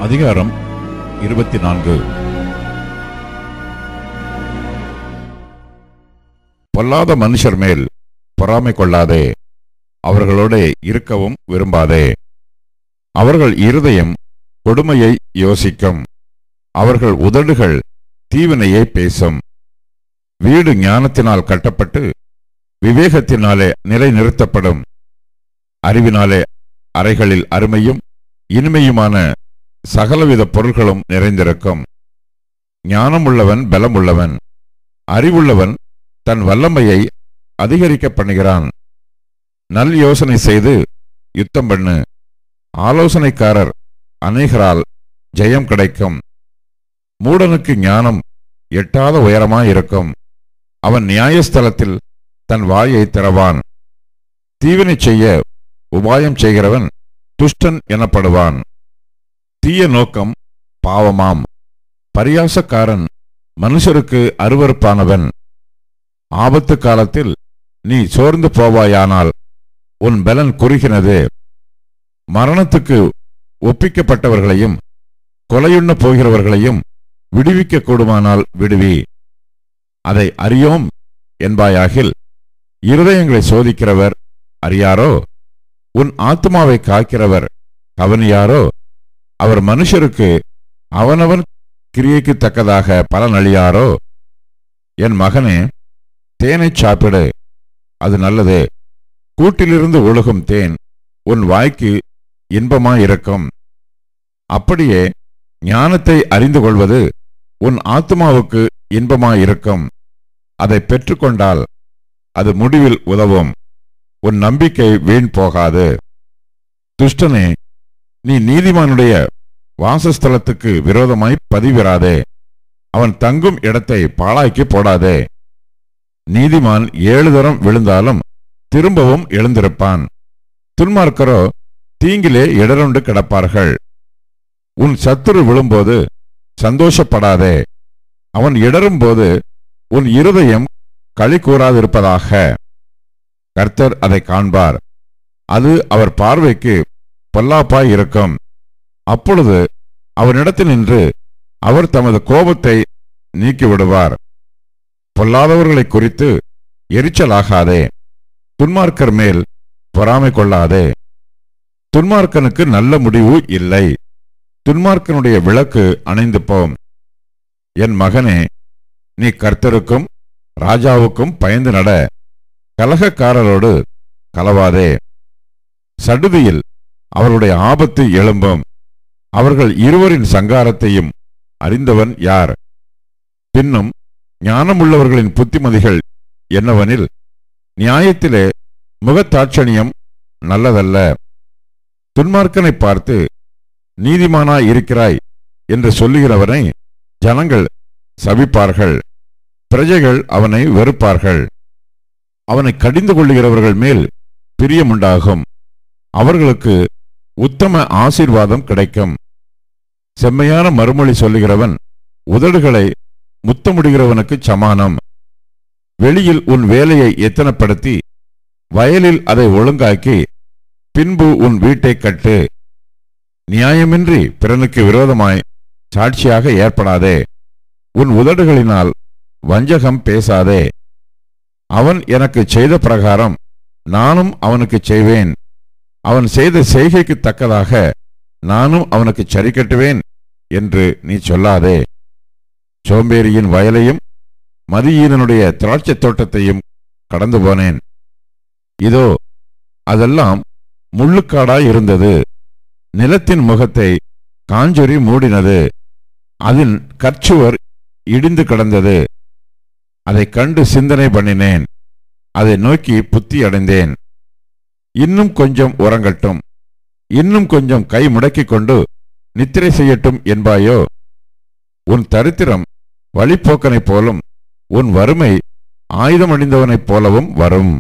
அதிகாரம் 24. பொல்லாத மனுஷர் மேல் பொறாமை கொள்ளாதே, அவர்களோட இருக்கவும் விரும்பாதே. அவர்கள் இருதயம் கொடுமையை யோசிக்கும், அவர்கள் உதடுகள் தீவினையை பேசும். வீடு ஞானத்தினால் கட்டப்பட்டு விவேகத்தினாலே நிலைநிறுத்தப்படும். அறிவினாலே அறைகளில் அருமையும் இனிமையுமான சகலவித பொருள்களும் நிறைந்திருக்கும். ஞானமுள்ளவன் பலமுள்ளவன், அறிவுள்ளவன் தன் வல்லமையை அதிகரிக்க பண்ணுகிறான். நல் யோசனை செய்து யுத்தம் பண்ணு, ஆலோசனைக்காரர் அநேகரால் ஜெயம் கிடைக்கும். மூடனுக்கு ஞானம் எட்டாத உயரமாயிருக்கும், அவன் நியாயஸ்தலத்தில் தன் வாயை திறவான். தீவினை செய்ய உபாயம் செய்கிறவன் துஷ்டன் எனப்படுவான். தீய நோக்கம் பாவமாம், பரியாசக்காரன் மனுஷருக்கு அருவருப்பானவன். ஆபத்து காலத்தில் நீ சோர்ந்து போவாயானால் உன் பலன் குறுகினது. மரணத்துக்கு ஒப்பிக்கப்பட்டவர்களையும் கொலையுண்ண போகிறவர்களையும் விடுவிக்க கூடுமானால் விடுவி. அதை அறியோம் என்பாயாகில் இருதயங்களை சோதிக்கிறவர் அறியாரோ? உன் ஆத்மாவை காக்கிறவர் கவனியாரோ? அவர் மனுஷருக்கு அவனவன் கிரியைக்கு தக்கதாக பலனளியாரோ? என் மகனே, தேனை சாப்பிடு, அது நல்லது. கூட்டிலிருந்து ஒழுகும் தேன் உன் வாய்க்கு இன்பமாயிருக்கும். அப்படியே ஞானத்தை அறிந்து கொள்வது உன் ஆத்மாவுக்கு இன்பமாயிருக்கும். அதை பெற்றுக்கொண்டால் அது முடிவில் உதவும். உன் நம்பிக்கை வீண் போகாது. துஷ்டனே, நீ நீதிமானுடைய வாசஸ்தலத்துக்கு விரோதமாய் பதிவிராதே. அவன் தங்கும் இடத்தை பாழாக்கி போடாதே. நீதிமான் 7 தரம் விழுந்தாலும் திரும்பவும் எழுந்திருப்பான். துன்மார்க்கரோ தீங்கிலே இடருண்டு கிடப்பார்கள். உன் சத்துரு விழும்போது சந்தோஷப்படாதே, அவன் இடரும்போது உன் இருதயம் களி கூறாதிருப்பதாக. கர்த்தர் அதை காண்பார், அது அவர் பார்வைக்கு பொல்லாப்பாய் இருக்கும். அப்பொழுது அவனிடத்தினின்று அவர் தமது கோபத்தை நீக்கிவிடுவார். பொல்லாதவர்களை குறித்து எரிச்சலாகாதே, துன்மார்க்கர் மேல் பொறாமை கொள்ளாதே. துன்மார்க்கனுக்கு நல்ல முடிவு இல்லை, துன்மார்க்கனுடைய விளக்கு அணைந்து போம். என் மகனே, நீ கர்த்தருக்கும் ராஜாவுக்கும் பயந்து நட, கலகக்காரரோடு கலவாதே. சடுதியில் அவருடைய ஆபத்து எழும்பும், அவர்கள் இருவரின் சங்காரத்தையும் அறிந்தவன் யார்? பின்னும் ஞானமுள்ளவர்களின் புத்திமதிகள் என்னவெனில், நியாயத்திலே முகத்தாட்சணியம் நல்லதல்ல. துன்மார்க்கனை பார்த்து நீதிமானாயிருக்கிறாய் என்று சொல்லுகிறவனை ஜனங்கள் சபிப்பார்கள், பிரஜைகள் அவனை வெறுப்பார்கள். அவனை கடிந்து கொள்ளுகிறவர்கள் மேல் பிரியமுண்டாகும், அவர்களுக்கு உத்தம ஆசீர்வாதம் கிடைக்கும். செம்மையான மறுமொழி சொல்லுகிறவன் உதடுகளை முத்தமுடுகிறவனுக்கு சமானம். வெளியில் உன் வேலையை எத்தனப்படுத்தி வயலில் அதை ஒழுங்காக்கி பின்பு உன் வீட்டை கட்டு. நியாயமின்றி பிறனுக்கு விரோதமாய் சாட்சியாக ஏற்படாதே. உன் உதடுகளினால் வஞ்சகம் பேசாதே. அவன் எனக்கு செய்த பிரகாரம் நானும் அவனுக்கு செய்வேன், அவன் செய்த செய்கைக்கு தக்கதாக நானும் அவனுக்கு சரி கட்டுவேன் என்று நீ சொல்லாதே. சோம்பேறியின் வயலையும் மதியீனனுடைய திராட்சை தோட்டத்தையும் கடந்து போனேன். இதோ, அதெல்லாம் முள்ளுக்காடாயிருந்தது, நிலத்தின் முகத்தை காஞ்சொறி மூடினது, அதன் கற்சுவர் இடிந்து கிடந்தது. அதை கண்டு சிந்தனை பண்ணினேன், அதை நோக்கி புத்தி அடைந்தேன். இன்னும் கொஞ்சம் உறங்கட்டும், இன்னும் கொஞ்சம் கை முடக்கிக் கொண்டு நித்திரை செய்யட்டும் என்பாயோ? உன் தரித்திரம் வழிப்போக்கனைப் போலும், உன் வறுமை ஆயுதமணிந்தவனைப் போலவும் வரும்.